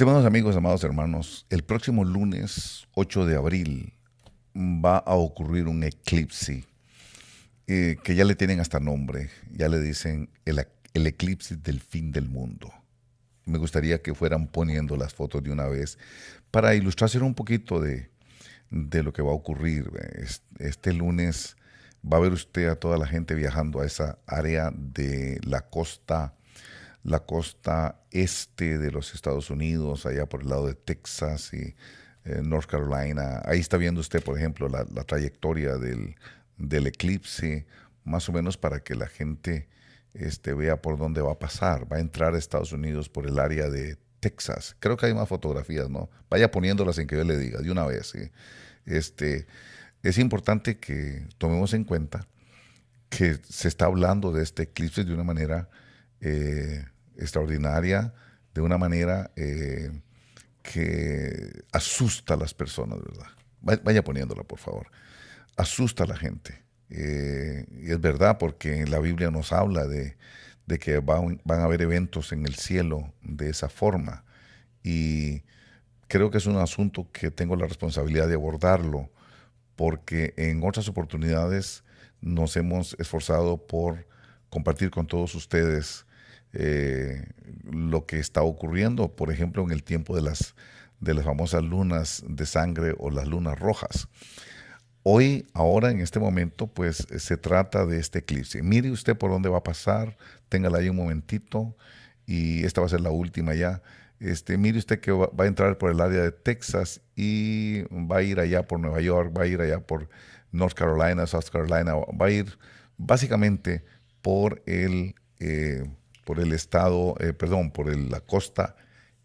Estimados amigos, amados hermanos, el próximo lunes 8 de abril va a ocurrir un eclipse que ya le tienen hasta nombre, ya le dicen el eclipse del fin del mundo. Me gustaría que fueran poniendo las fotos de una vez para ilustrarse un poquito de lo que va a ocurrir. Este lunes va a ver usted a toda la gente viajando a esa área de la costa este de los Estados Unidos, allá por el lado de Texas y North Carolina. Ahí está viendo usted, por ejemplo, la trayectoria del eclipse, más o menos para que la gente vea por dónde va a pasar. Va a entrar a Estados Unidos por el área de Texas. Creo que hay más fotografías, ¿no? Vaya poniéndolas en que yo le diga, de una vez, ¿sí? Es importante que tomemos en cuenta que se está hablando de este eclipse de una manera extraordinaria, de una manera que asusta a las personas, ¿verdad? Vaya poniéndola, por favor. Asusta a la gente. Y es verdad, porque la Biblia nos habla de que van a haber eventos en el cielo de esa forma. Y creo que es un asunto que tengo la responsabilidad de abordarlo, porque en otras oportunidades nos hemos esforzado por compartir con todos ustedes lo que está ocurriendo, por ejemplo, en el tiempo de las famosas lunas de sangre o las lunas rojas. Hoy, ahora, en este momento, pues se trata de este eclipse. Mire usted por dónde va a pasar, téngala ahí un momentito, y esta va a ser la última ya. Mire usted que va a entrar por el área de Texas y va a ir allá por Nueva York, va a ir allá por North Carolina, South Carolina, va a ir básicamente por el estado, perdón, la costa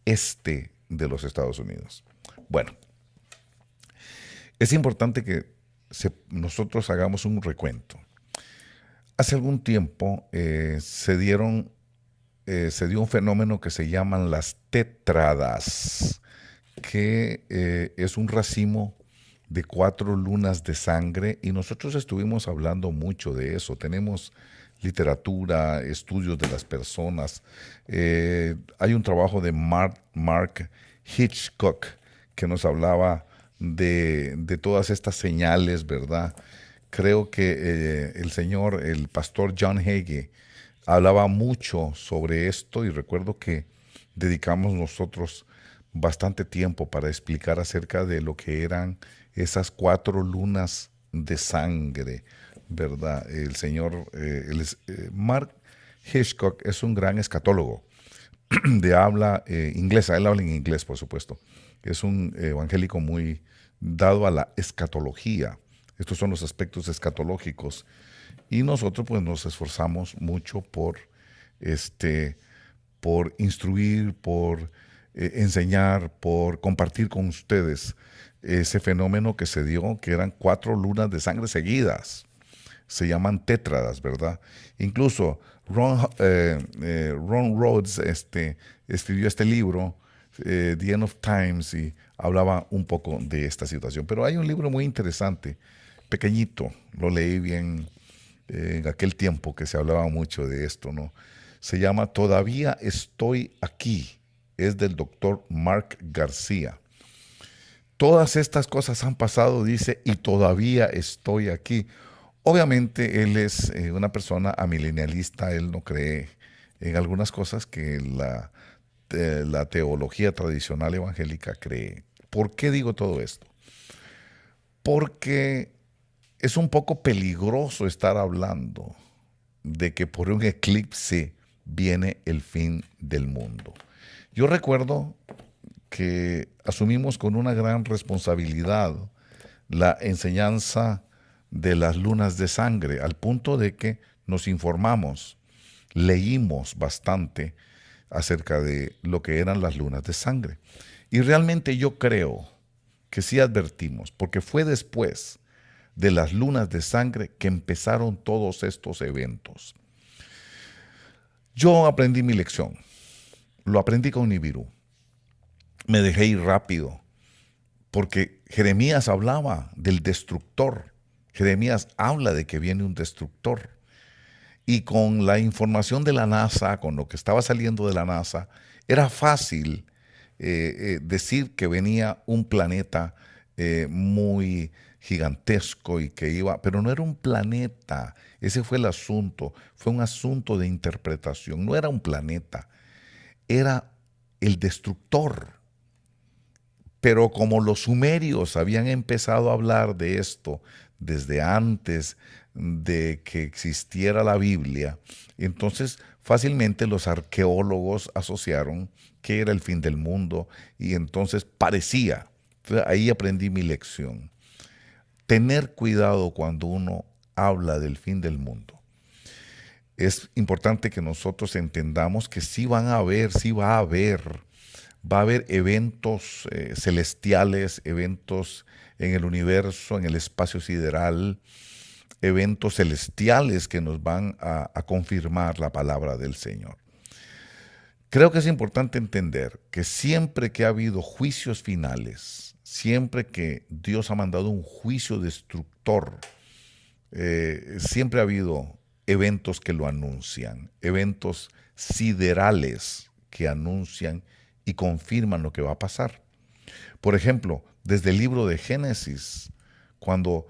este de los Estados Unidos. Bueno, es importante que nosotros hagamos un recuento. Hace algún tiempo se dio un fenómeno que se llaman las tétradas, que es un racimo de 4 lunas de sangre, y nosotros estuvimos hablando mucho de eso. Tenemos literatura, estudios de las personas. Hay un trabajo de Mark Hitchcock que nos hablaba de todas estas señales, ¿verdad? Creo que el pastor John Hagee, hablaba mucho sobre esto, y recuerdo que dedicamos nosotros bastante tiempo para explicar acerca de lo que eran esas 4 lunas de sangre, ¿verdad? Mark Hitchcock es un gran escatólogo de habla inglesa. Él habla en inglés, por supuesto. Es un evangélico muy dado a la escatología. Estos son los aspectos escatológicos. Y nosotros pues nos esforzamos mucho por instruir, por enseñar, por compartir con ustedes ese fenómeno que se dio, que eran 4 lunas de sangre seguidas. Se llaman tétradas, ¿verdad? Incluso Ron Rhodes escribió este libro, The End of Times, y hablaba un poco de esta situación. Pero hay un libro muy interesante, pequeñito, lo leí bien en aquel tiempo que se hablaba mucho de esto, ¿no? Se llama Todavía estoy aquí. Es del doctor Mark García. Todas estas cosas han pasado, dice, y todavía estoy aquí. Obviamente él es una persona amilenialista. Él no cree en algunas cosas que la teología tradicional evangélica cree. ¿Por qué digo todo esto? Porque es un poco peligroso estar hablando de que por un eclipse viene el fin del mundo. Yo recuerdo que asumimos con una gran responsabilidad la enseñanza de las lunas de sangre, al punto de que nos informamos, leímos bastante acerca de lo que eran las lunas de sangre. Y realmente yo creo que sí advertimos, porque fue después de las lunas de sangre que empezaron todos estos eventos. Yo aprendí mi lección, lo aprendí con Nibiru. Me dejé ir rápido, porque Jeremías hablaba del destructor. Jeremías habla de que viene un destructor. Y con la información de la NASA, con lo que estaba saliendo de la NASA, era fácil decir que venía un planeta muy gigantesco y que iba, pero no era un planeta, ese fue el asunto, fue un asunto de interpretación, no era un planeta, era el destructor. Pero como los sumerios habían empezado a hablar de esto desde antes de que existiera la Biblia, entonces fácilmente los arqueólogos asociaron que era el fin del mundo y entonces parecía. Entonces, ahí aprendí mi lección. Tener cuidado cuando uno habla del fin del mundo. Es importante que nosotros entendamos que sí van a haber, sí va a haber eventos celestiales, eventos en el universo, en el espacio sideral, eventos celestiales que nos van a confirmar la palabra del Señor. Creo que es importante entender que siempre que ha habido juicios finales, siempre que Dios ha mandado un juicio destructor, siempre ha habido eventos que lo anuncian, eventos siderales que anuncian y confirman lo que va a pasar. Por ejemplo, desde el libro de Génesis, cuando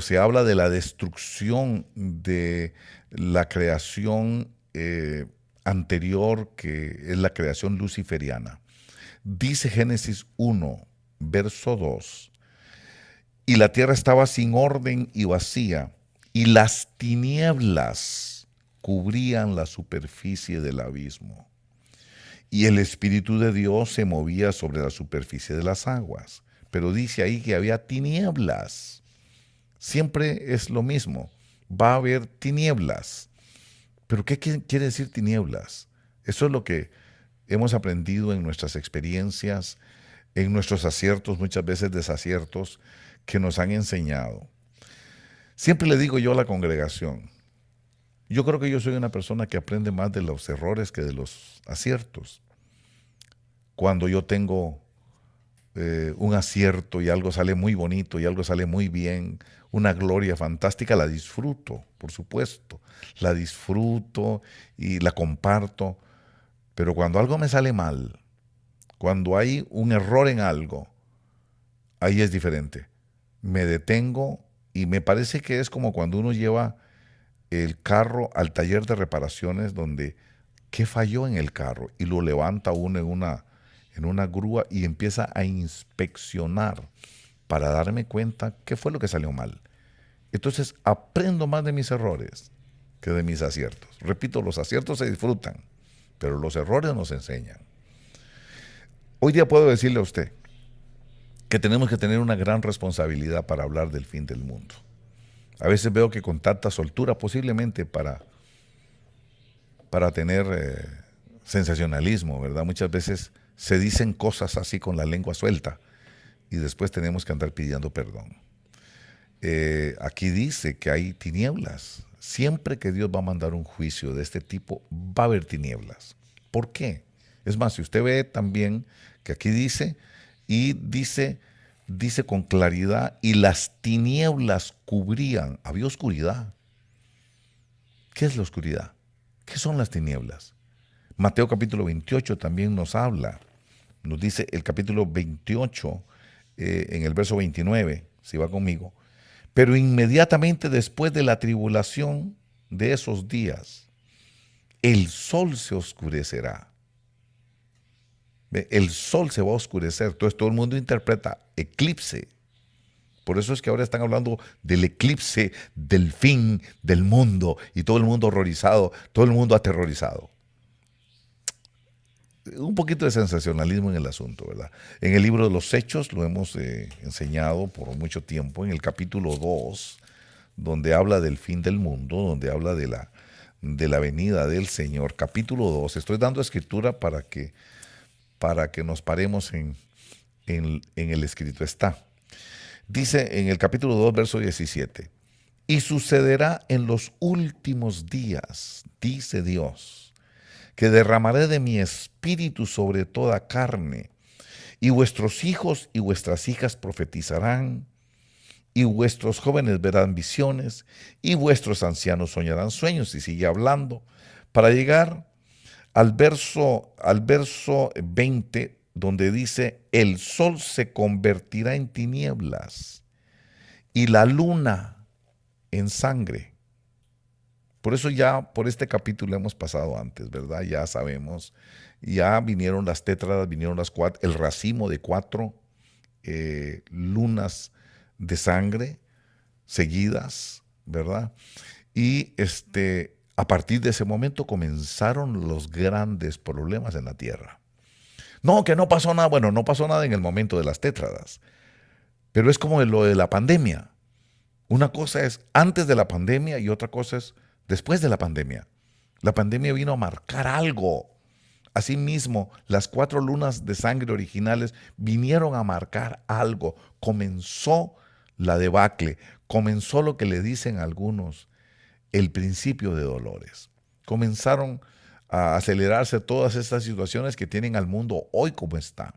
se habla de la destrucción de la creación anterior, que es la creación luciferiana, dice Génesis 1, verso 2, y la tierra estaba sin orden y vacía, y las tinieblas cubrían la superficie del abismo. Y el Espíritu de Dios se movía sobre la superficie de las aguas. Pero dice ahí que había tinieblas. Siempre es lo mismo. Va a haber tinieblas. ¿Pero qué quiere decir tinieblas? Eso es lo que hemos aprendido en nuestras experiencias, en nuestros aciertos, muchas veces desaciertos, que nos han enseñado. Siempre le digo yo a la congregación, yo creo que yo soy una persona que aprende más de los errores que de los aciertos. Cuando yo tengo un acierto y algo sale muy bonito y algo sale muy bien, una gloria fantástica, la disfruto, por supuesto. La disfruto y la comparto. Pero cuando algo me sale mal, cuando hay un error en algo, ahí es diferente. Me detengo y me parece que es como cuando uno lleva el carro al taller de reparaciones donde ¿qué falló en el carro? Y lo levanta uno en una grúa y empieza a inspeccionar para darme cuenta qué fue lo que salió mal. Entonces aprendo más de mis errores que de mis aciertos. Repito, los aciertos se disfrutan, pero los errores nos enseñan. Hoy día puedo decirle a usted que tenemos que tener una gran responsabilidad para hablar del fin del mundo. A veces veo que con tanta soltura, posiblemente para tener sensacionalismo, ¿verdad? Muchas veces se dicen cosas así con la lengua suelta y después tenemos que andar pidiendo perdón. Aquí dice que hay tinieblas. Siempre que Dios va a mandar un juicio de este tipo, va a haber tinieblas. ¿Por qué? Es más, si usted ve también que aquí dice con claridad, y las tinieblas cubrían, había oscuridad. ¿Qué es la oscuridad? ¿Qué son las tinieblas? Mateo capítulo 28 también nos habla, nos dice el capítulo 28, en el verso 29, si va conmigo, pero inmediatamente después de la tribulación de esos días, el sol se oscurecerá. El sol se va a oscurecer, entonces todo el mundo interpreta eclipse. Por eso es que ahora están hablando del eclipse, del fin del mundo, y todo el mundo horrorizado, todo el mundo aterrorizado. Un poquito de sensacionalismo en el asunto, ¿verdad? En el libro de los Hechos lo hemos enseñado por mucho tiempo, en el capítulo 2, donde habla del fin del mundo, donde habla de la venida del Señor. Capítulo 2, estoy dando escritura para que nos paremos en el escrito. Está. Dice en el capítulo 2, verso 17, y sucederá en los últimos días, dice Dios, que derramaré de mi espíritu sobre toda carne, y vuestros hijos y vuestras hijas profetizarán, y vuestros jóvenes verán visiones, y vuestros ancianos soñarán sueños. Y sigue hablando, para llegar al verso 20, donde dice, el sol se convertirá en tinieblas y la luna en sangre. Por eso ya por este capítulo hemos pasado antes, ¿verdad? Ya sabemos, ya vinieron las tétradas, vinieron las cuatro, el racimo de 4 lunas de sangre seguidas, ¿verdad? Y a partir de ese momento comenzaron los grandes problemas en la tierra. No, que no pasó nada. Bueno, no pasó nada en el momento de las tétradas, pero es como lo de la pandemia. Una cosa es antes de la pandemia y otra cosa es después de la pandemia. La pandemia vino a marcar algo. Asimismo, las 4 lunas de sangre originales vinieron a marcar algo. Comenzó la debacle, comenzó lo que le dicen algunos, el principio de dolores. Comenzaron a acelerarse todas estas situaciones que tienen al mundo hoy como está.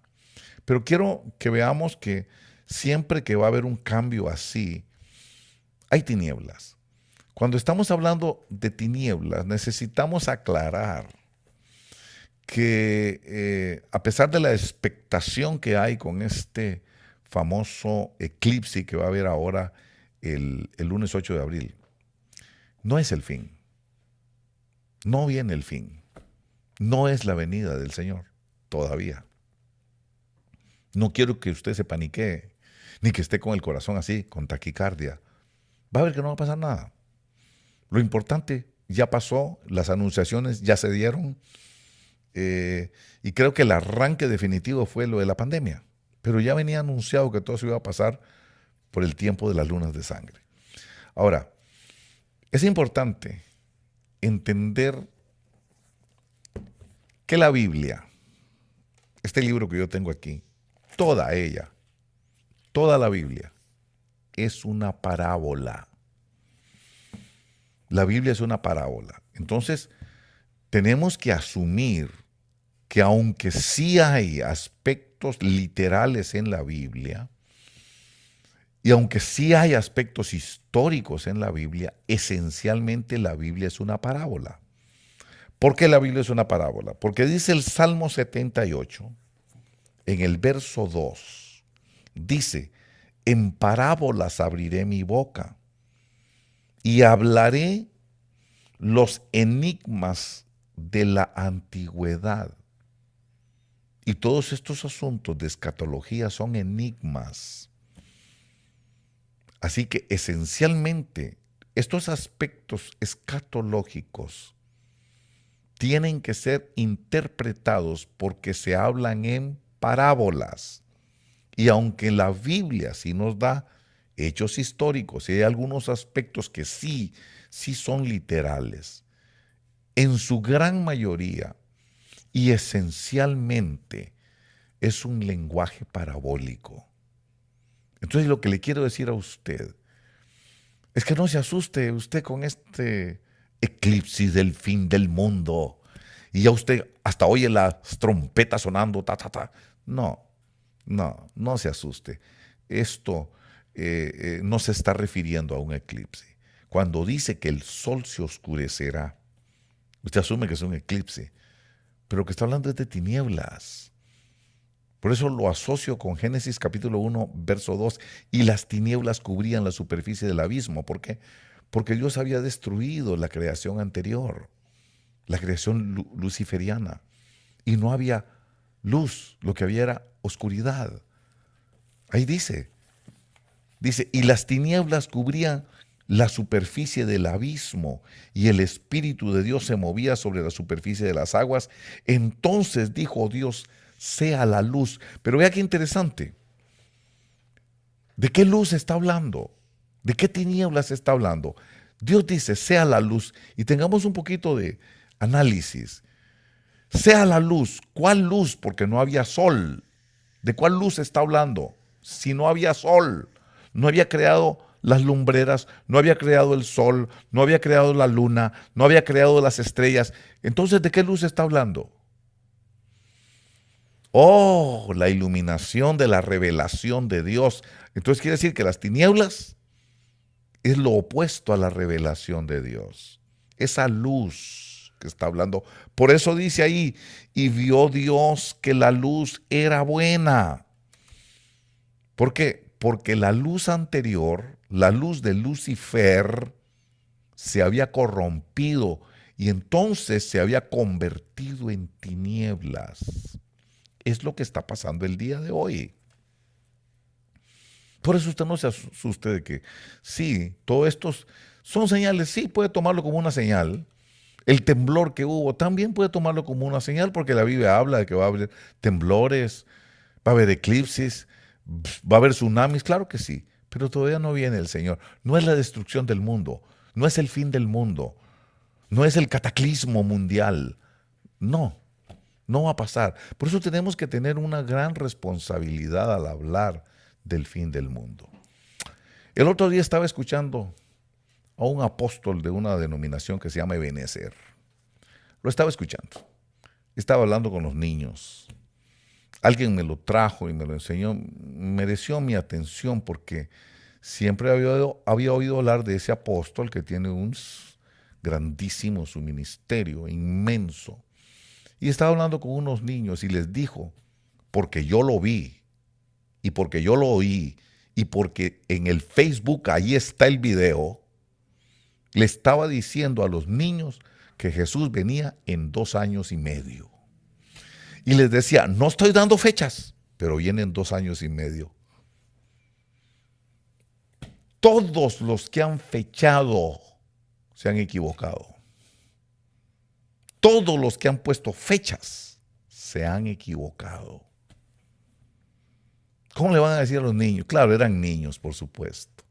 Pero quiero que veamos que siempre que va a haber un cambio así, hay tinieblas. Cuando estamos hablando de tinieblas, necesitamos aclarar que a pesar de la expectación que hay con este famoso eclipse que va a haber ahora el lunes 8 de abril, no es el fin. No viene el fin. No es la venida del Señor todavía. No quiero que usted se paniquee, ni que esté con el corazón así, con taquicardia. Va a ver que no va a pasar nada. Lo importante ya pasó, las anunciaciones ya se dieron, y creo que el arranque definitivo fue lo de la pandemia. Pero ya venía anunciado que todo se iba a pasar por el tiempo de las lunas de sangre. Ahora, es importante entender que la Biblia, este libro que yo tengo aquí, toda ella, toda la Biblia, es una parábola. La Biblia es una parábola. Entonces, tenemos que asumir que aunque sí hay aspectos literales en la Biblia, y aunque sí hay aspectos históricos en la Biblia, esencialmente la Biblia es una parábola. ¿Por qué la Biblia es una parábola? Porque dice el Salmo 78, en el verso 2, dice, en parábolas abriré mi boca y hablaré los enigmas de la antigüedad. Y todos estos asuntos de escatología son enigmas. Así que esencialmente estos aspectos escatológicos tienen que ser interpretados porque se hablan en parábolas. Y aunque la Biblia sí nos da hechos históricos y hay algunos aspectos que sí son literales, en su gran mayoría y esencialmente es un lenguaje parabólico. Entonces lo que le quiero decir a usted es que no se asuste usted con este eclipse del fin del mundo y ya usted hasta oye las trompetas sonando, ta, ta, ta. No se asuste. Esto no se está refiriendo a un eclipse. Cuando dice que el sol se oscurecerá, usted asume que es un eclipse, pero lo que está hablando es de tinieblas. Por eso lo asocio con Génesis capítulo 1, verso 2, y las tinieblas cubrían la superficie del abismo. ¿Por qué? Porque Dios había destruido la creación anterior, la creación luciferiana, y no había luz, lo que había era oscuridad. Ahí dice, y las tinieblas cubrían la superficie del abismo, y el Espíritu de Dios se movía sobre la superficie de las aguas. Entonces dijo Dios, sea la luz. Pero vea qué interesante. ¿De qué luz está hablando? ¿De qué tinieblas está hablando? Dios dice, sea la luz. Y tengamos un poquito de análisis. Sea la luz. ¿Cuál luz? Porque no había sol. ¿De cuál luz está hablando? Si no había sol, no había creado las lumbreras, no había creado el sol, no había creado la luna, no había creado las estrellas. Entonces, ¿de qué luz está hablando? Oh, la iluminación de la revelación de Dios. Entonces quiere decir que las tinieblas es lo opuesto a la revelación de Dios. Esa luz que está hablando. Por eso dice ahí, y vio Dios que la luz era buena. ¿Por qué? Porque la luz anterior, la luz de Lucifer, se había corrompido y entonces se había convertido en tinieblas. Es lo que está pasando el día de hoy. Por eso usted no se asuste de que sí, todos estos son señales, sí, puede tomarlo como una señal. El temblor que hubo también puede tomarlo como una señal porque la Biblia habla de que va a haber temblores, va a haber eclipses, va a haber tsunamis, claro que sí, pero todavía no viene el Señor. No es la destrucción del mundo, no es el fin del mundo, no es el cataclismo mundial, no, no va a pasar. Por eso tenemos que tener una gran responsabilidad al hablar del fin del mundo. El otro día estaba escuchando a un apóstol de una denominación que se llama Ebenezer. Lo estaba escuchando. Estaba hablando con los niños. Alguien me lo trajo y me lo enseñó. Mereció mi atención porque siempre había oído hablar de ese apóstol que tiene un grandísimo, su ministerio, inmenso. Y estaba hablando con unos niños y les dijo, porque yo lo vi y porque yo lo oí y porque en el Facebook ahí está el video, le estaba diciendo a los niños que Jesús venía en 2 años y medio. Y les decía, no estoy dando fechas, pero viene en 2 años y medio. Todos los que han fechado se han equivocado. Todos los que han puesto fechas se han equivocado. ¿Cómo le van a decir a los niños? Claro, eran niños, por supuesto.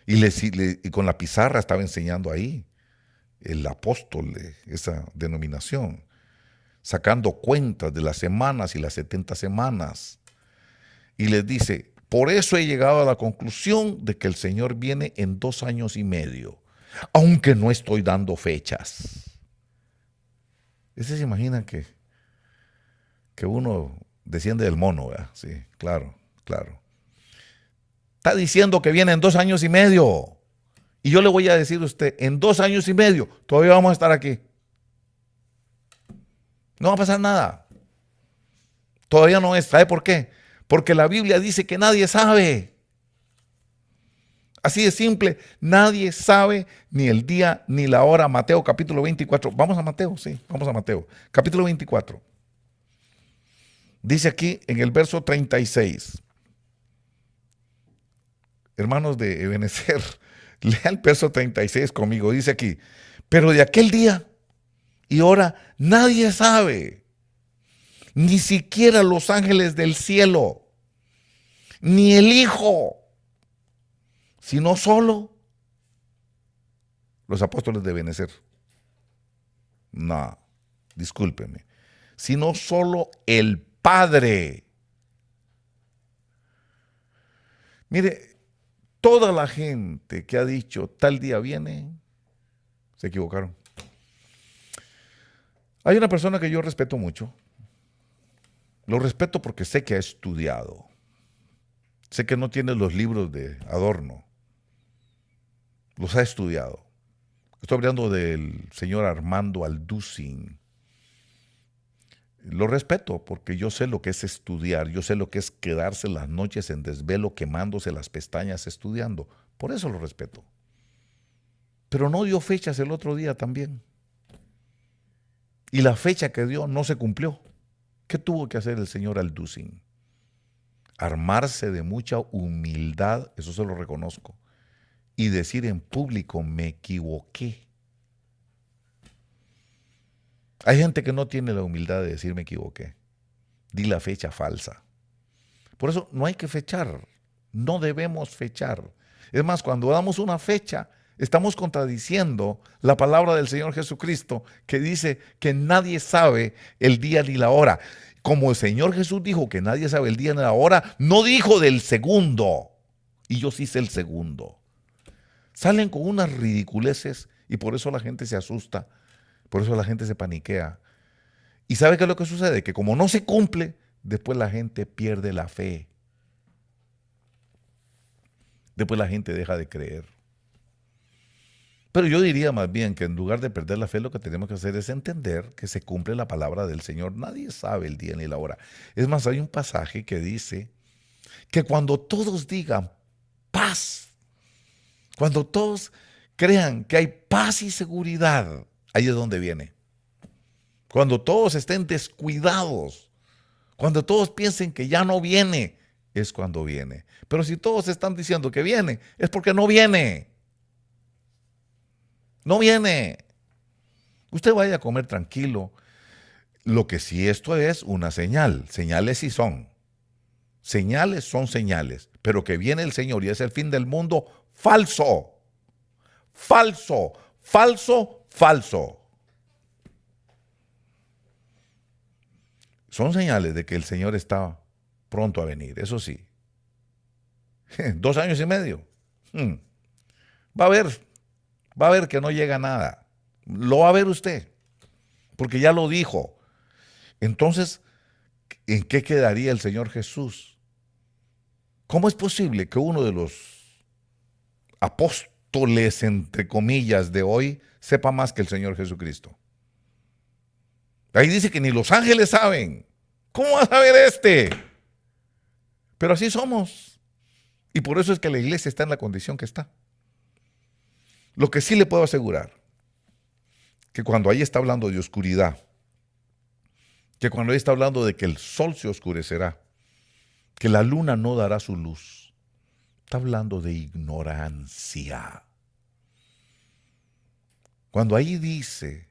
Y con la pizarra estaba enseñando ahí el apóstol de esa denominación, sacando cuentas de las semanas y las 70 semanas. Y les dice, por eso he llegado a la conclusión de que el Señor viene en 2 años y medio, aunque no estoy dando fechas. ¿Ustedes se imaginan que uno desciende del mono, ¿verdad? Sí, claro, claro. Está diciendo que viene en 2 años y medio. Y yo le voy a decir a usted, en 2 años y medio, todavía vamos a estar aquí. No va a pasar nada. Todavía no es. ¿Sabe por qué? Porque la Biblia dice que nadie sabe. Así de simple, nadie sabe ni el día ni la hora. Mateo capítulo 24. Vamos a Mateo, sí, vamos a Mateo. Capítulo 24. Dice aquí en el verso 36. Hermanos de Ebenezer, lea el verso 36 conmigo. Dice aquí, pero de aquel día y hora nadie sabe, ni siquiera los ángeles del cielo, ni el Hijo, sino solo los apóstoles de Ebenezer. No, discúlpeme, sino solo el Padre. Mire, toda la gente que ha dicho tal día viene, se equivocaron. Hay una persona que yo respeto mucho. Lo respeto porque sé que ha estudiado. Sé que no tiene los libros de adorno. Los ha estudiado. Estoy hablando del señor Armando Alducin. Lo respeto porque yo sé lo que es estudiar. Yo sé lo que es quedarse las noches en desvelo quemándose las pestañas estudiando. Por eso lo respeto. Pero no dio fechas el otro día también. Y la fecha que dio no se cumplió. ¿Qué tuvo que hacer el señor Alducin? Armarse de mucha humildad, eso se lo reconozco, y decir en público, me equivoqué. Hay gente que no tiene la humildad de decir me equivoqué. Di la fecha falsa. Por eso no hay que fechar, no debemos fechar. Es más, cuando damos una fecha, estamos contradiciendo la palabra del Señor Jesucristo que dice que nadie sabe el día ni la hora. Como el Señor Jesús dijo que nadie sabe el día ni la hora, no dijo del segundo. Y yo sí sé el segundo. Salen con unas ridiculeces y por eso la gente se asusta, por eso la gente se paniquea. ¿Y sabe qué es lo que sucede? Que como no se cumple, después la gente pierde la fe. Después la gente deja de creer. Pero yo diría más bien que en lugar de perder la fe, lo que tenemos que hacer es entender que se cumple la palabra del Señor. Nadie sabe el día ni la hora. Es más, hay un pasaje que dice que cuando todos digan paz, cuando todos crean que hay paz y seguridad, ahí es donde viene. Cuando todos estén descuidados, cuando todos piensen que ya no viene, es cuando viene. Pero si todos están diciendo que viene, es porque no viene. No viene. Usted vaya a comer tranquilo. Lo que sí esto es una señal. Señales sí son. Señales son señales. Pero que viene el Señor y es el fin del mundo, falso. Falso, falso, falso. Son señales de que el Señor está pronto a venir, eso sí. 2 años y medio. Va a ver que no llega nada. Lo va a ver usted, porque ya lo dijo. Entonces, ¿en qué quedaría el Señor Jesús? ¿Cómo es posible que uno de los apóstoles, entre comillas, de hoy sepa más que el Señor Jesucristo? Ahí dice que ni los ángeles saben. ¿Cómo va a saber este? Pero así somos. Y por eso es que la iglesia está en la condición que está. Lo que sí le puedo asegurar, que cuando ahí está hablando de oscuridad, que cuando ahí está hablando de que el sol se oscurecerá, que la luna no dará su luz, está hablando de ignorancia. Cuando ahí dice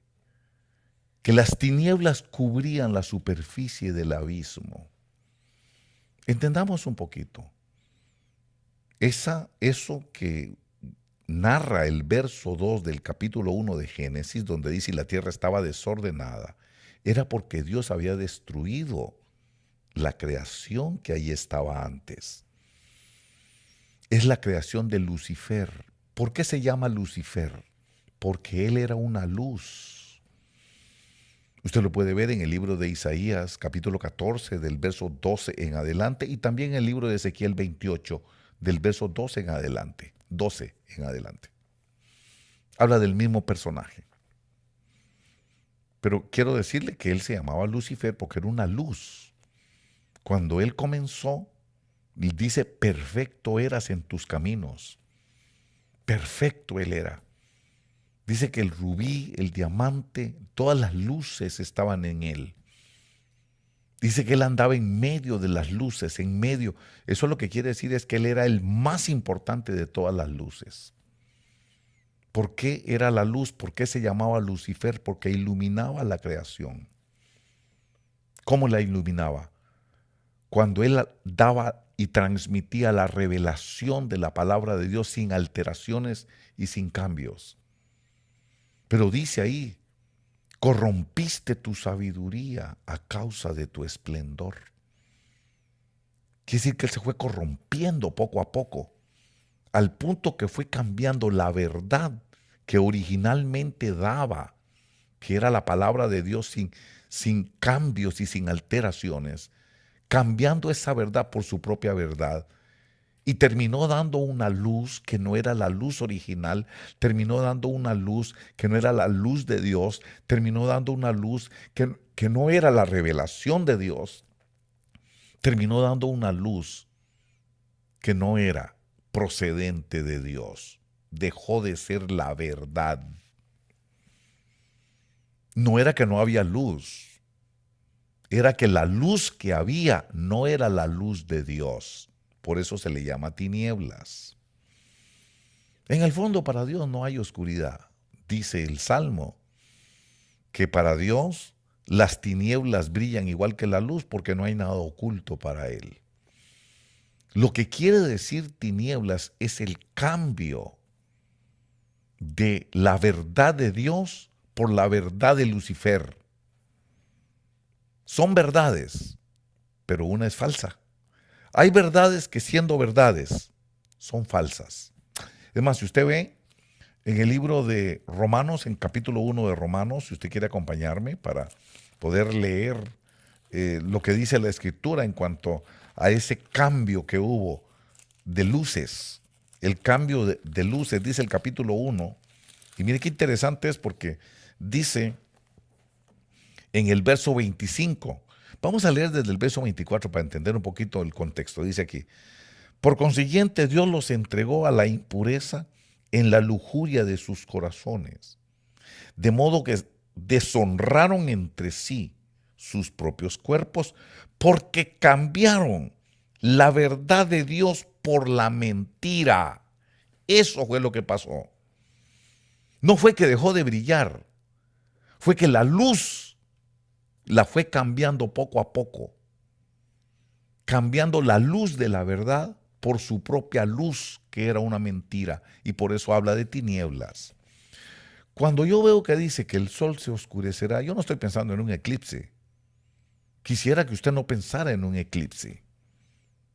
que las tinieblas cubrían la superficie del abismo, entendamos un poquito. Eso que narra el verso 2 del capítulo 1 de Génesis, donde dice la tierra estaba desordenada, era porque Dios había destruido la creación que ahí estaba antes. Es la creación de Lucifer. ¿Por qué se llama Lucifer? Porque él era una luz. Usted lo puede ver en el libro de Isaías, capítulo 14, del verso 12 en adelante, y también en el libro de Ezequiel 28, del verso 12 en adelante. Habla del mismo personaje. Pero quiero decirle que él se llamaba Lucifer porque era una luz. Cuando él comenzó, dice, perfecto eras en tus caminos. Perfecto él era. Dice que el rubí, el diamante, todas las luces estaban en él. Dice que él andaba en medio de las luces, en medio. Eso lo que quiere decir es que él era el más importante de todas las luces. ¿Por qué era la luz? ¿Por qué se llamaba Lucifer? Porque iluminaba la creación. ¿Cómo la iluminaba? Cuando él daba y transmitía la revelación de la palabra de Dios sin alteraciones y sin cambios. Pero dice ahí, corrompiste tu sabiduría a causa de tu esplendor. Quiere decir que él se fue corrompiendo poco a poco, al punto que fue cambiando la verdad que originalmente daba, que era la palabra de Dios sin cambios y sin alteraciones, cambiando esa verdad por su propia verdad. Y terminó dando una luz que no era la luz original, terminó dando una luz que no era la luz de Dios, terminó dando una luz que no era la revelación de Dios, terminó dando una luz que no era procedente de Dios. Dejó de ser la verdad. No era que no había luz, era que la luz que había no era la luz de Dios. Por eso se le llama tinieblas. En el fondo, para Dios no hay oscuridad. Dice el Salmo que para Dios las tinieblas brillan igual que la luz porque no hay nada oculto para Él. Lo que quiere decir tinieblas es el cambio de la verdad de Dios por la verdad de Lucifer. Son verdades, pero una es falsa. Hay verdades que siendo verdades son falsas. Es más, si usted ve en el libro de Romanos, en capítulo 1 de Romanos, si usted quiere acompañarme para poder leer lo que dice la Escritura en cuanto a ese cambio que hubo de luces. El cambio de luces, dice el capítulo 1, Y mire qué interesante es porque dice en el verso 25, vamos a leer desde el verso 24 para entender un poquito el contexto. Dice aquí, por consiguiente Dios los entregó a la impureza en la lujuria de sus corazones, de modo que deshonraron entre sí sus propios cuerpos, porque cambiaron la verdad de Dios por la mentira. Eso fue lo que pasó. No fue que dejó de brillar, fue que la luz la fue cambiando poco a poco, cambiando la luz de la verdad por su propia luz, que era una mentira, y por eso habla de tinieblas. Cuando yo veo que dice que el sol se oscurecerá, yo no estoy pensando en un eclipse. Quisiera que usted no pensara en un eclipse.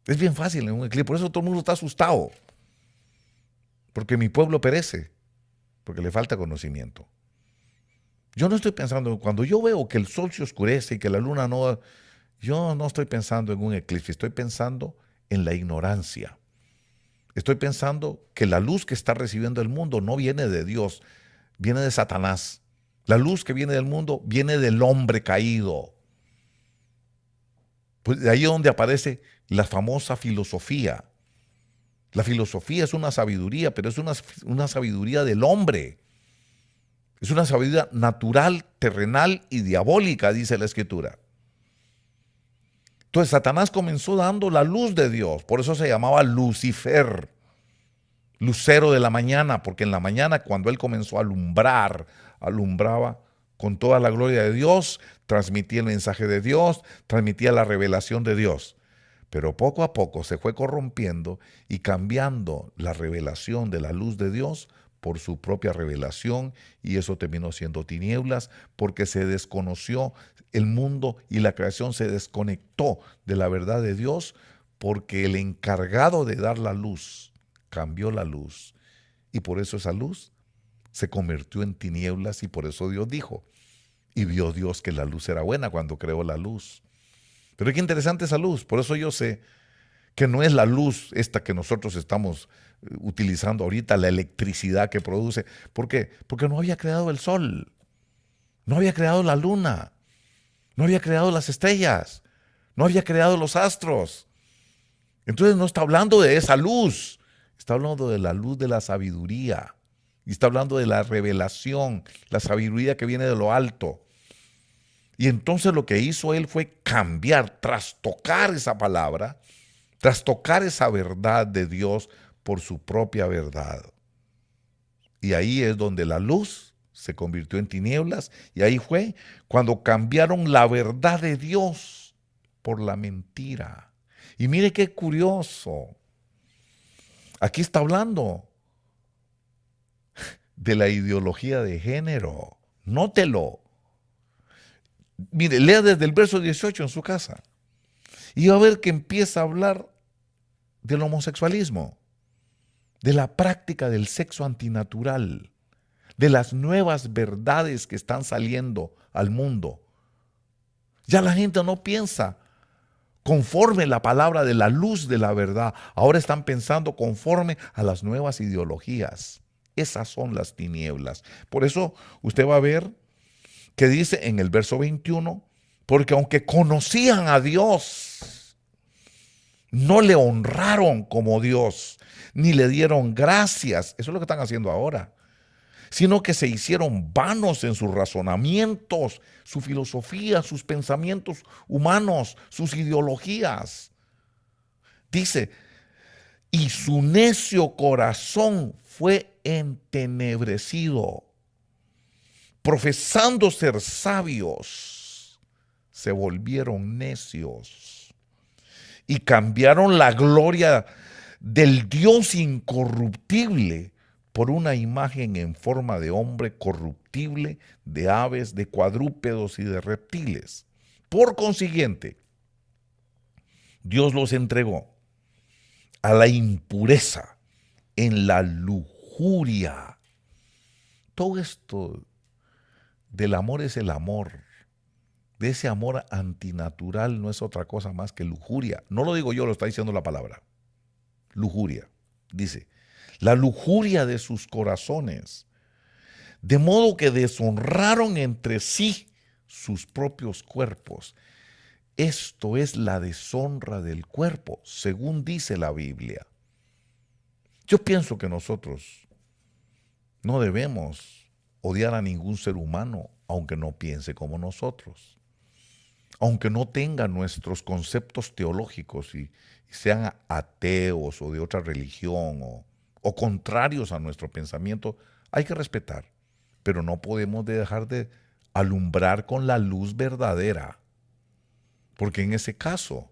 Es bien fácil en un eclipse, por eso todo el mundo está asustado, porque mi pueblo perece, porque le falta conocimiento. Yo no estoy pensando, cuando yo veo que el sol se oscurece y que la luna no, yo no estoy pensando en un eclipse, estoy pensando en la ignorancia. Estoy pensando que la luz que está recibiendo el mundo no viene de Dios, viene de Satanás. La luz que viene del mundo viene del hombre caído. Pues de ahí es donde aparece la famosa filosofía. La filosofía es una sabiduría, pero es una sabiduría del hombre. Es una sabiduría natural, terrenal y diabólica, dice la Escritura. Entonces Satanás comenzó dando la luz de Dios, por eso se llamaba Lucifer, lucero de la mañana, porque en la mañana cuando él comenzó a alumbrar, alumbraba con toda la gloria de Dios, transmitía el mensaje de Dios, transmitía la revelación de Dios. Pero poco a poco se fue corrompiendo y cambiando la revelación de la luz de Dios por su propia revelación, y eso terminó siendo tinieblas porque se desconoció el mundo y la creación se desconectó de la verdad de Dios porque el encargado de dar la luz cambió la luz, y por eso esa luz se convirtió en tinieblas, y por eso Dios dijo, y vio Dios que la luz era buena cuando creó la luz. Pero qué interesante esa luz, por eso yo sé que no es la luz esta que nosotros estamos utilizando ahorita, la electricidad que produce. ¿Por qué? Porque no había creado el sol, no había creado la luna, no había creado las estrellas, no había creado los astros. Entonces no está hablando de esa luz, está hablando de la luz de la sabiduría, y está hablando de la revelación, la sabiduría que viene de lo alto. Y entonces lo que hizo él fue cambiar, trastocar esa palabra, trastocar esa verdad de Dios por su propia verdad. Y ahí es donde la luz se convirtió en tinieblas, y ahí fue cuando cambiaron la verdad de Dios por la mentira. Y mire qué curioso. Aquí está hablando de la ideología de género. Nótelo. Mire, lea desde el verso 18 en su casa y va a ver que empieza a hablar del homosexualismo, de la práctica del sexo antinatural, de las nuevas verdades que están saliendo al mundo. Ya la gente no piensa conforme la palabra de la luz de la verdad. Ahora están pensando conforme a las nuevas ideologías. Esas son las tinieblas. Por eso usted va a ver que dice en el verso 21, porque aunque conocían a Dios, no le honraron como Dios, ni le dieron gracias. Eso es lo que están haciendo ahora. Sino que se hicieron vanos en sus razonamientos, su filosofía, sus pensamientos humanos, sus ideologías. Dice, y su necio corazón fue entenebrecido. Profesando ser sabios, se volvieron necios y cambiaron la gloria del Dios incorruptible por una imagen en forma de hombre corruptible, de aves, de cuadrúpedos y de reptiles. Por consiguiente, Dios los entregó a la impureza en la lujuria. Todo esto del amor es el amor. De ese amor antinatural no es otra cosa más que lujuria. No lo digo yo, lo está diciendo la palabra. Lujuria. Dice, la lujuria de sus corazones. de modo que deshonraron entre sí sus propios cuerpos. Esto es la deshonra del cuerpo, según dice la Biblia. Yo pienso que nosotros no debemos odiar a ningún ser humano, aunque no piense como nosotros, aunque no tenga nuestros conceptos teológicos y sean ateos o de otra religión o contrarios a nuestro pensamiento, hay que respetar, pero no podemos dejar de alumbrar con la luz verdadera, porque en ese caso,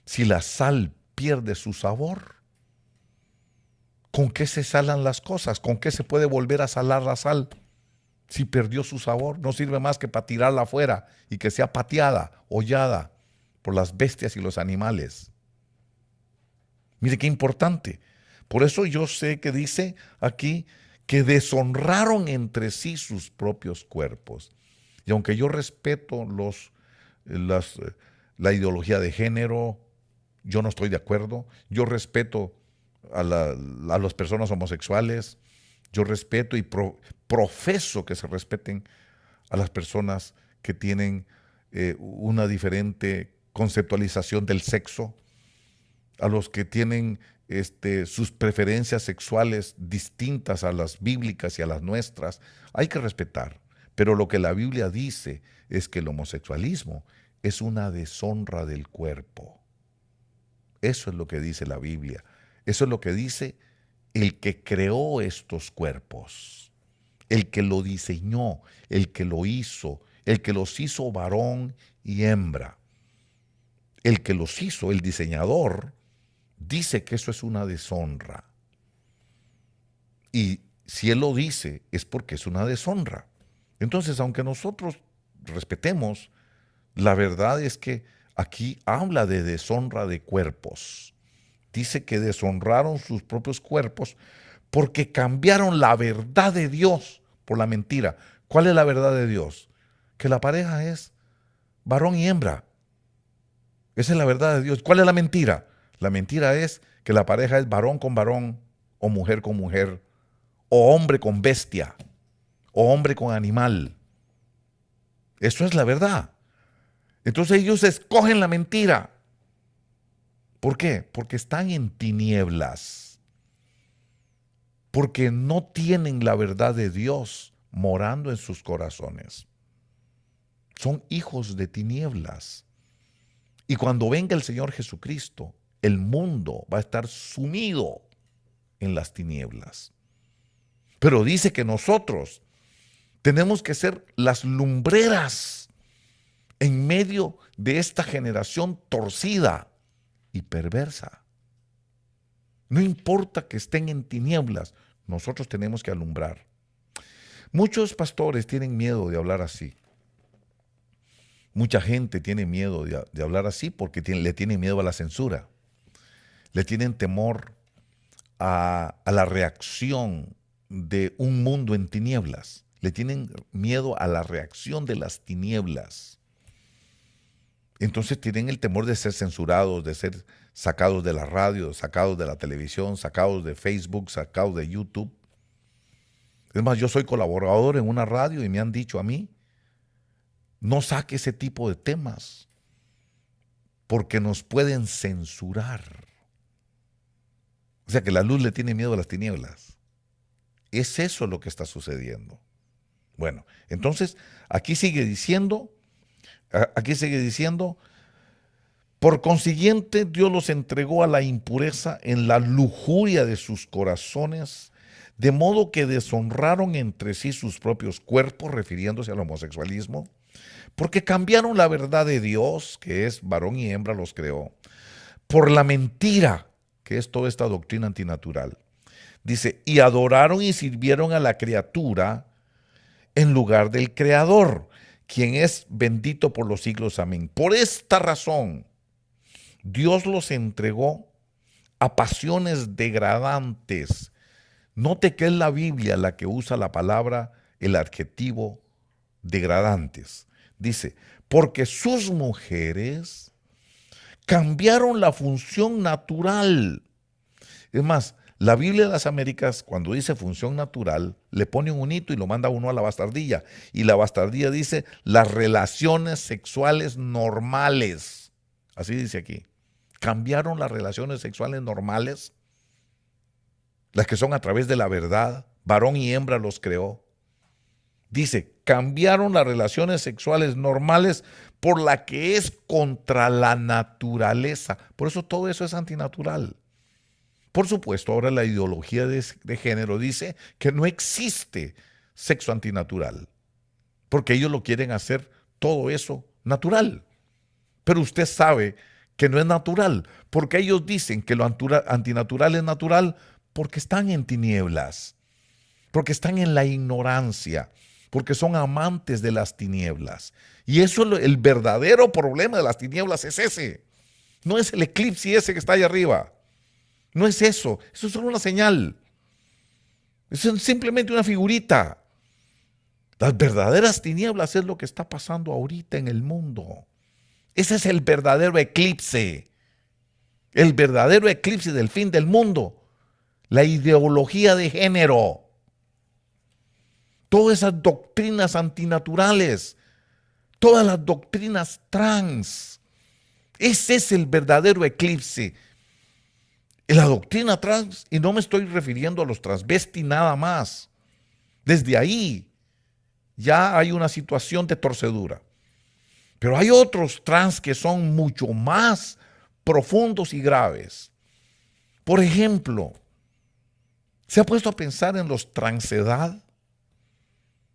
si la sal pierde su sabor, ¿con qué se salan las cosas? ¿Con qué se puede volver a salar la sal? Si perdió su sabor, no sirve más que para tirarla afuera y que sea pateada, hollada por las bestias y los animales. Mire qué importante. Por eso yo sé que dice aquí que deshonraron entre sí sus propios cuerpos. Y aunque yo respeto la ideología de género, yo no estoy de acuerdo. Yo respeto a las personas homosexuales. Yo respeto y profeso que se respeten a las personas que tienen una diferente conceptualización del sexo, a los que tienen sus preferencias sexuales distintas a las bíblicas y a las nuestras. Hay que respetar. Pero lo que la Biblia dice es que el homosexualismo es una deshonra del cuerpo. Eso es lo que dice la Biblia. Eso es lo que dice el que creó estos cuerpos, el que lo diseñó, el que lo hizo, el que los hizo varón y hembra. El que los hizo, el diseñador, dice que eso es una deshonra. Y si él lo dice, es porque es una deshonra. Entonces, aunque nosotros respetemos, la verdad es que aquí habla de deshonra de cuerpos. Dice que deshonraron sus propios cuerpos porque cambiaron la verdad de Dios por la mentira. ¿Cuál es la verdad de Dios? Que la pareja es varón y hembra. Esa es la verdad de Dios. ¿Cuál es la mentira? La mentira es que la pareja es varón con varón, o mujer con mujer, o hombre con bestia, o hombre con animal. Eso es la verdad. Entonces ellos escogen la mentira. ¿Por qué? Porque están en tinieblas. Porque no tienen la verdad de Dios morando en sus corazones. Son hijos de tinieblas. Y cuando venga el Señor Jesucristo, el mundo va a estar sumido en las tinieblas. Pero dice que nosotros tenemos que ser las lumbreras en medio de esta generación torcida y perversa. No importa que estén en tinieblas, nosotros tenemos que alumbrar. Muchos pastores tienen miedo de hablar así. Mucha gente tiene miedo de hablar así porque le tienen miedo a la censura. Le tienen temor a la reacción de un mundo en tinieblas. Le tienen miedo a la reacción de las tinieblas. Entonces tienen el temor de ser censurados, de ser sacados de la radio, sacados de la televisión, sacados de Facebook, sacados de YouTube. Es más, yo soy colaborador en una radio y me han dicho a mí, no saque ese tipo de temas porque nos pueden censurar. O sea que la luz le tiene miedo a las tinieblas. Es eso lo que está sucediendo. Bueno, entonces aquí sigue diciendo, por consiguiente Dios los entregó a la impureza en la lujuria de sus corazones, de modo que deshonraron entre sí sus propios cuerpos, refiriéndose al homosexualismo, porque cambiaron la verdad de Dios, que es varón y hembra los creó, por la mentira, que es toda esta doctrina antinatural. Dice, y adoraron y sirvieron a la criatura en lugar del Creador, quien es bendito por los siglos. Amén. Por esta razón, Dios los entregó a pasiones degradantes. Note que es la Biblia la que usa la palabra, el adjetivo degradantes. Dice, porque sus mujeres cambiaron la función natural. Es más, La Biblia de las Américas, cuando dice función natural, le pone un hito y lo manda uno a la bastardilla. Y la bastardilla dice las relaciones sexuales normales. Así dice aquí. Cambiaron las relaciones sexuales normales, las que son a través de la verdad. Varón y hembra los creó. Dice, cambiaron las relaciones sexuales normales por la que es contra la naturaleza. Por eso todo eso es antinatural. Por supuesto, ahora la ideología de género dice que no existe sexo antinatural, porque ellos lo quieren hacer todo eso natural. Pero usted sabe que no es natural, porque ellos dicen que lo antinatural es natural porque están en tinieblas, porque están en la ignorancia, porque son amantes de las tinieblas. Y eso es el verdadero problema de las tinieblas, es ese. No es el eclipse ese que está ahí arriba. No es eso, eso es solo una señal. Eso es simplemente una figurita. Las verdaderas tinieblas es lo que está pasando ahorita en el mundo. Ese es el verdadero eclipse. El verdadero eclipse del fin del mundo. La ideología de género. Todas esas doctrinas antinaturales. Todas las doctrinas trans. Ese es el verdadero eclipse. La doctrina trans, y no me estoy refiriendo a los transvesti nada más. Desde ahí ya hay una situación de torcedura. Pero hay otros trans que son mucho más profundos y graves. Por ejemplo, ¿se ha puesto a pensar en los transedad?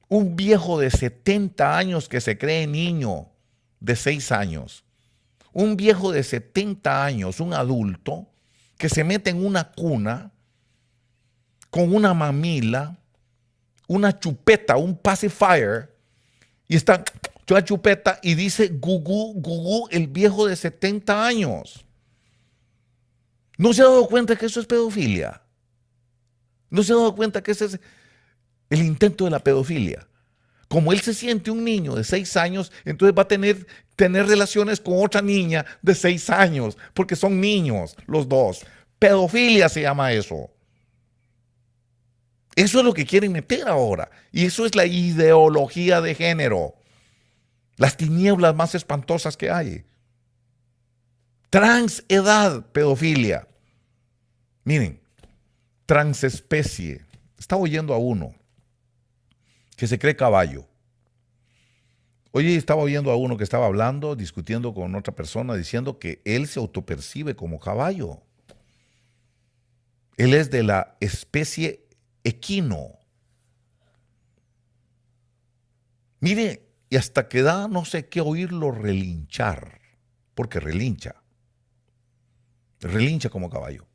Un viejo de 70 años que se cree niño de 6 años. Un viejo de 70 años, un adulto, que se mete en una cuna con una mamila, una chupeta, un pacifier, y está la chupeta y dice gugú, gugú, el viejo de 70 años. ¿No se ha dado cuenta que eso es pedofilia? ¿No se ha dado cuenta que ese es el intento de la pedofilia? Como él se siente un niño de 6 años, entonces va a tener relaciones con otra niña de 6 años, porque son niños los dos. Pedofilia se llama eso. Eso es lo que quieren meter ahora. Y eso es la ideología de género. Las tinieblas más espantosas que hay. Transedad, pedofilia. Miren, transespecie. Estaba oyendo a uno que se cree caballo. Oye, estaba oyendo a uno que estaba hablando, discutiendo con otra persona, diciendo que él se autopercibe como caballo. Él es de la especie equino. Mire, y hasta que da no sé qué oírlo relinchar, porque relincha como caballo.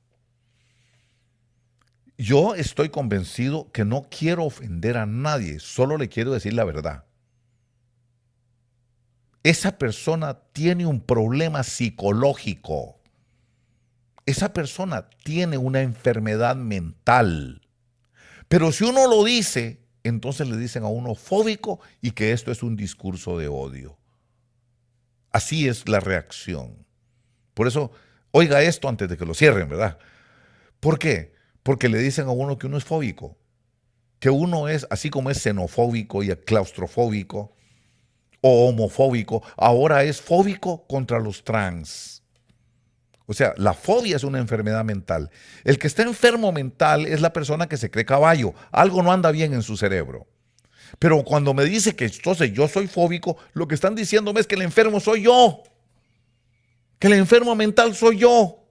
Yo estoy convencido que no quiero ofender a nadie, solo le quiero decir la verdad. Esa persona tiene un problema psicológico. Esa persona tiene una enfermedad mental. Pero si uno lo dice, entonces le dicen a uno fóbico y que esto es un discurso de odio. Así es la reacción. Por eso, oiga esto antes de que lo cierren, ¿verdad? ¿Por qué? Porque le dicen a uno que uno es fóbico. Que uno es, así como es xenofóbico y claustrofóbico o homofóbico, ahora es fóbico contra los trans. O sea, la fobia es una enfermedad mental. El que está enfermo mental es la persona que se cree caballo. Algo no anda bien en su cerebro. Pero cuando me dice que entonces yo soy fóbico, lo que están diciéndome es que el enfermo soy yo. Que el enfermo mental soy yo.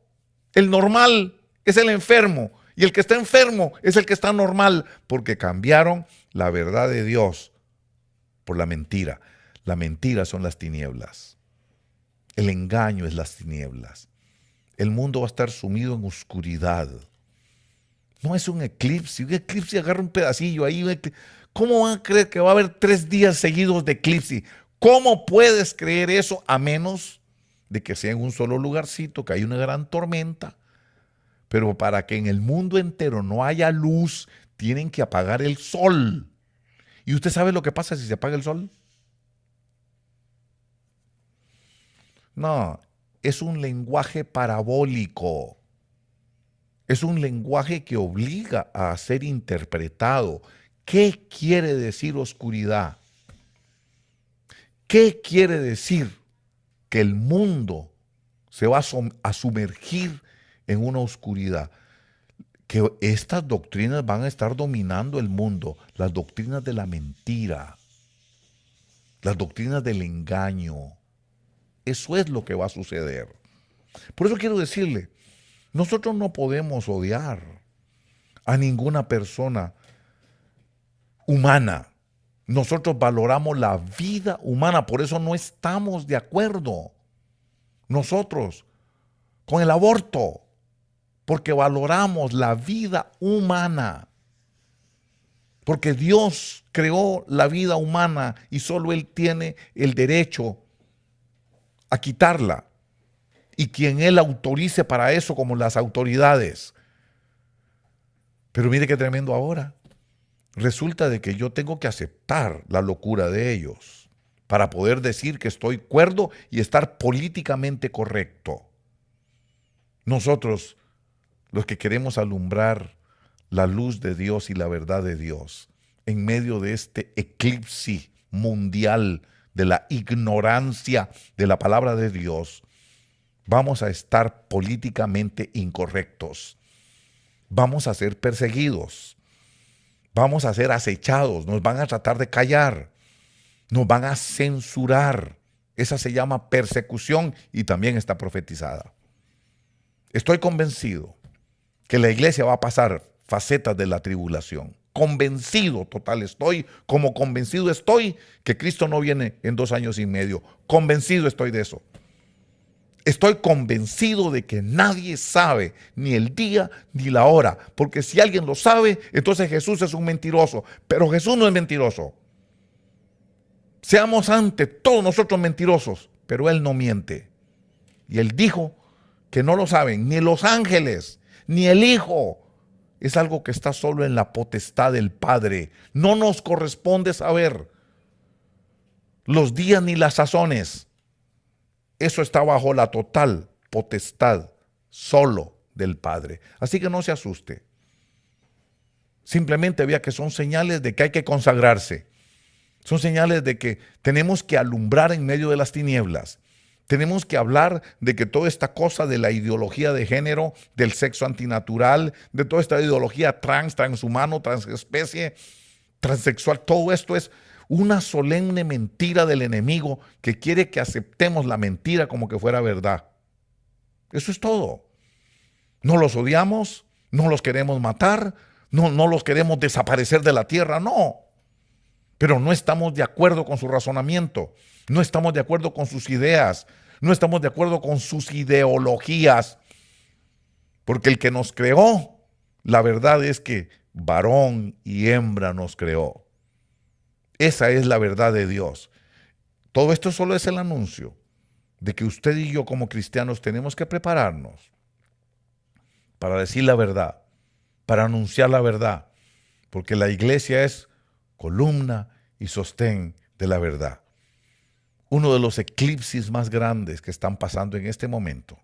El normal es el enfermo. Y el que está enfermo es el que está normal. Porque cambiaron la verdad de Dios por la mentira. La mentira son las tinieblas. El engaño es las tinieblas. El mundo va a estar sumido en oscuridad. No es un eclipse. Un eclipse agarra un pedacillo ahí. ¿Cómo van a creer que va a haber 3 días seguidos de eclipse? ¿Cómo puedes creer eso a menos de que sea en un solo lugarcito, que hay una gran tormenta? Pero para que en el mundo entero no haya luz, tienen que apagar el sol. ¿Y usted sabe lo que pasa si se apaga el sol? No, es un lenguaje parabólico. Es un lenguaje que obliga a ser interpretado. ¿Qué quiere decir oscuridad? ¿Qué quiere decir que el mundo se va a sumergir en una oscuridad? Que estas doctrinas van a estar dominando el mundo, las doctrinas de la mentira, las doctrinas del engaño. Eso es lo que va a suceder. Por eso quiero decirle, nosotros no podemos odiar a ninguna persona humana. Nosotros valoramos la vida humana, por eso no estamos de acuerdo nosotros con el aborto, porque valoramos la vida humana. Porque Dios creó la vida humana y solo Él tiene el derecho a quitarla. Y quien Él autorice para eso, como las autoridades. Pero mire qué tremendo ahora. Resulta de que yo tengo que aceptar la locura de ellos para poder decir que estoy cuerdo y estar políticamente correcto. Nosotros, los que queremos alumbrar la luz de Dios y la verdad de Dios, en medio de este eclipse mundial de la ignorancia de la palabra de Dios, vamos a estar políticamente incorrectos. Vamos a ser perseguidos. Vamos a ser acechados. Nos van a tratar de callar. Nos van a censurar. Esa se llama persecución y también está profetizada. Estoy convencido que la iglesia va a pasar facetas de la tribulación. Convencido total estoy, como convencido estoy que Cristo no viene en 2 años y medio. Convencido estoy de eso. Estoy convencido de que nadie sabe ni el día ni la hora, porque si alguien lo sabe, entonces Jesús es un mentiroso, pero Jesús no es mentiroso. Seamos ante todos nosotros mentirosos, pero Él no miente. Y Él dijo que no lo saben ni los ángeles, ni el Hijo. Es algo que está solo en la potestad del Padre. No nos corresponde saber los días ni las sazones. Eso está bajo la total potestad solo del Padre. Así que no se asuste. Simplemente vea que son señales de que hay que consagrarse. Son señales de que tenemos que alumbrar en medio de las tinieblas. Tenemos que hablar de que toda esta cosa de la ideología de género, del sexo antinatural, de toda esta ideología transhumano, transespecie, transexual, todo esto es una solemne mentira del enemigo que quiere que aceptemos la mentira como que fuera verdad. Eso es todo. No los odiamos, no los queremos matar, no los queremos desaparecer de la tierra, no. Pero no estamos de acuerdo con su razonamiento, no estamos de acuerdo con sus ideas, no estamos de acuerdo con sus ideologías. Porque el que nos creó, la verdad es que varón y hembra nos creó. Esa es la verdad de Dios. Todo esto solo es el anuncio de que usted y yo como cristianos tenemos que prepararnos para decir la verdad, para anunciar la verdad, porque la iglesia es columna y sostén de la verdad. Uno de los eclipses más grandes que están pasando en este momento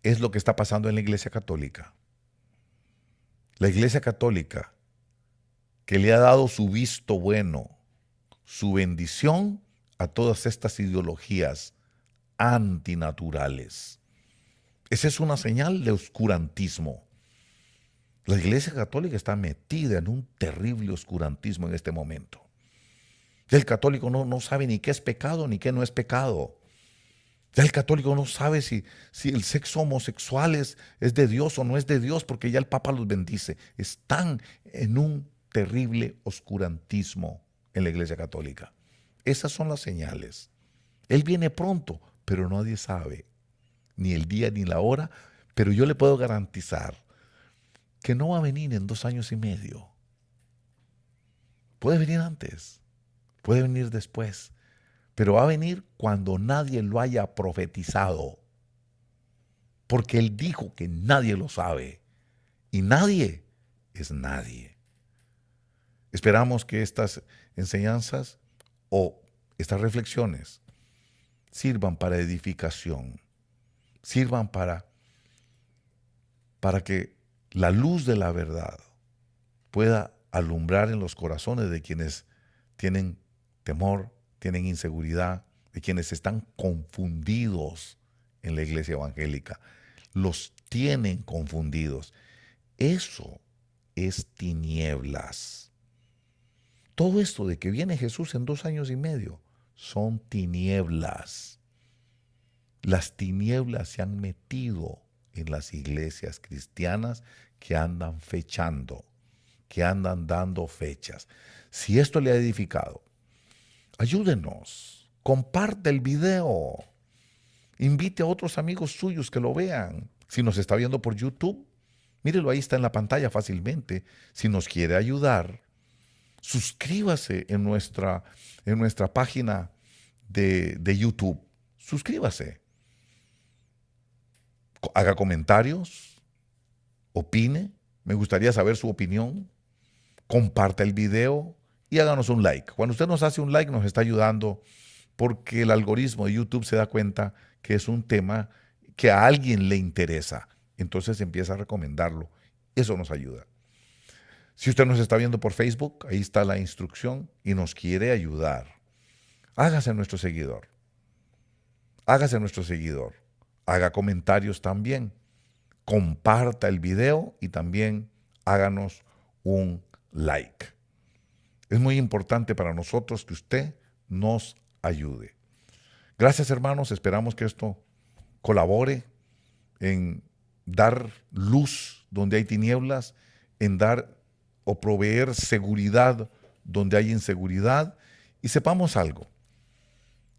es lo que está pasando en la Iglesia Católica. La Iglesia Católica, que le ha dado su visto bueno, su bendición a todas estas ideologías antinaturales. Esa es una señal de oscurantismo. La Iglesia Católica está metida en un terrible oscurantismo en este momento. El católico no sabe ni qué es pecado ni qué no es pecado. Ya el católico no sabe si el sexo homosexual es de Dios o no es de Dios, porque ya el Papa los bendice. Están en un terrible oscurantismo en la Iglesia Católica. Esas son las señales. Él viene pronto, pero nadie sabe ni el día ni la hora, pero yo le puedo garantizar que no va a venir en 2 años y medio. Puede venir antes, puede venir después, pero va a venir cuando nadie lo haya profetizado, porque Él dijo que nadie lo sabe, y nadie es nadie. Esperamos que estas enseñanzas o estas reflexiones sirvan para edificación, sirvan para para que la luz de la verdad pueda alumbrar en los corazones de quienes tienen temor, tienen inseguridad, de quienes están confundidos en la iglesia evangélica. Los tienen confundidos. Eso es tinieblas. Todo esto de que viene Jesús en 2 años y medio son tinieblas. Las tinieblas se han metido en las iglesias cristianas que andan fechando, que andan dando fechas. Si esto le ha edificado, ayúdenos, comparte el video, invite a otros amigos suyos que lo vean. Si nos está viendo por YouTube, mírelo, ahí está en la pantalla fácilmente. Si nos quiere ayudar, suscríbase en nuestra página de YouTube. Suscríbase. Haga comentarios, opine. Me gustaría saber su opinión. Comparta el video y háganos un like. Cuando usted nos hace un like, nos está ayudando porque el algoritmo de YouTube se da cuenta que es un tema que a alguien le interesa. Entonces empieza a recomendarlo. Eso nos ayuda. Si usted nos está viendo por Facebook, ahí está la instrucción y nos quiere ayudar. Hágase nuestro seguidor. Hágase nuestro seguidor. Haga comentarios también. Comparta el video y también háganos un like. Es muy importante para nosotros que usted nos ayude. Gracias, hermanos. Esperamos que esto colabore en dar luz donde hay tinieblas, en dar o proveer seguridad donde hay inseguridad. Y sepamos algo.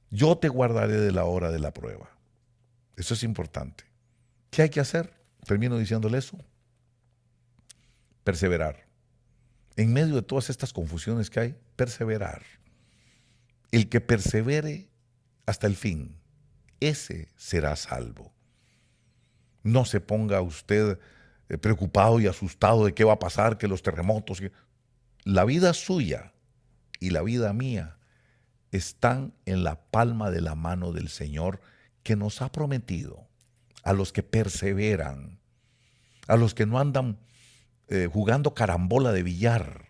Yo te guardaré de la hora de la prueba. Eso es importante. ¿Qué hay que hacer? Termino diciéndole eso. Perseverar. En medio de todas estas confusiones que hay, perseverar. El que persevere hasta el fin, ese será salvo. No se ponga usted preocupado y asustado de qué va a pasar, que los terremotos. La vida suya y la vida mía están en la palma de la mano del Señor, que nos ha prometido a los que perseveran, a los que no andan jugando carambola de billar,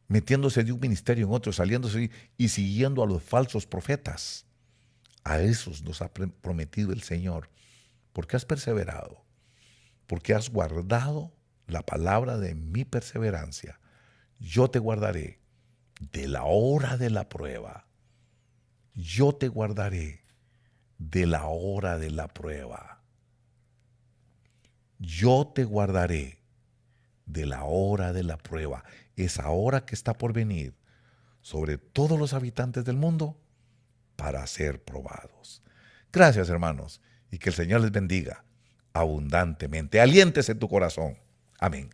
metiéndose de un ministerio en otro, saliéndose y siguiendo a los falsos profetas. A esos nos ha prometido el Señor, porque has perseverado, porque has guardado la palabra de mi perseverancia. Yo te guardaré de la hora de la prueba. Yo te guardaré de la hora de la prueba. Yo te guardaré de la hora de la prueba. Esa hora que está por venir sobre todos los habitantes del mundo para ser probados. Gracias, hermanos, y que el Señor les bendiga abundantemente. Aliéntese en tu corazón. Amén.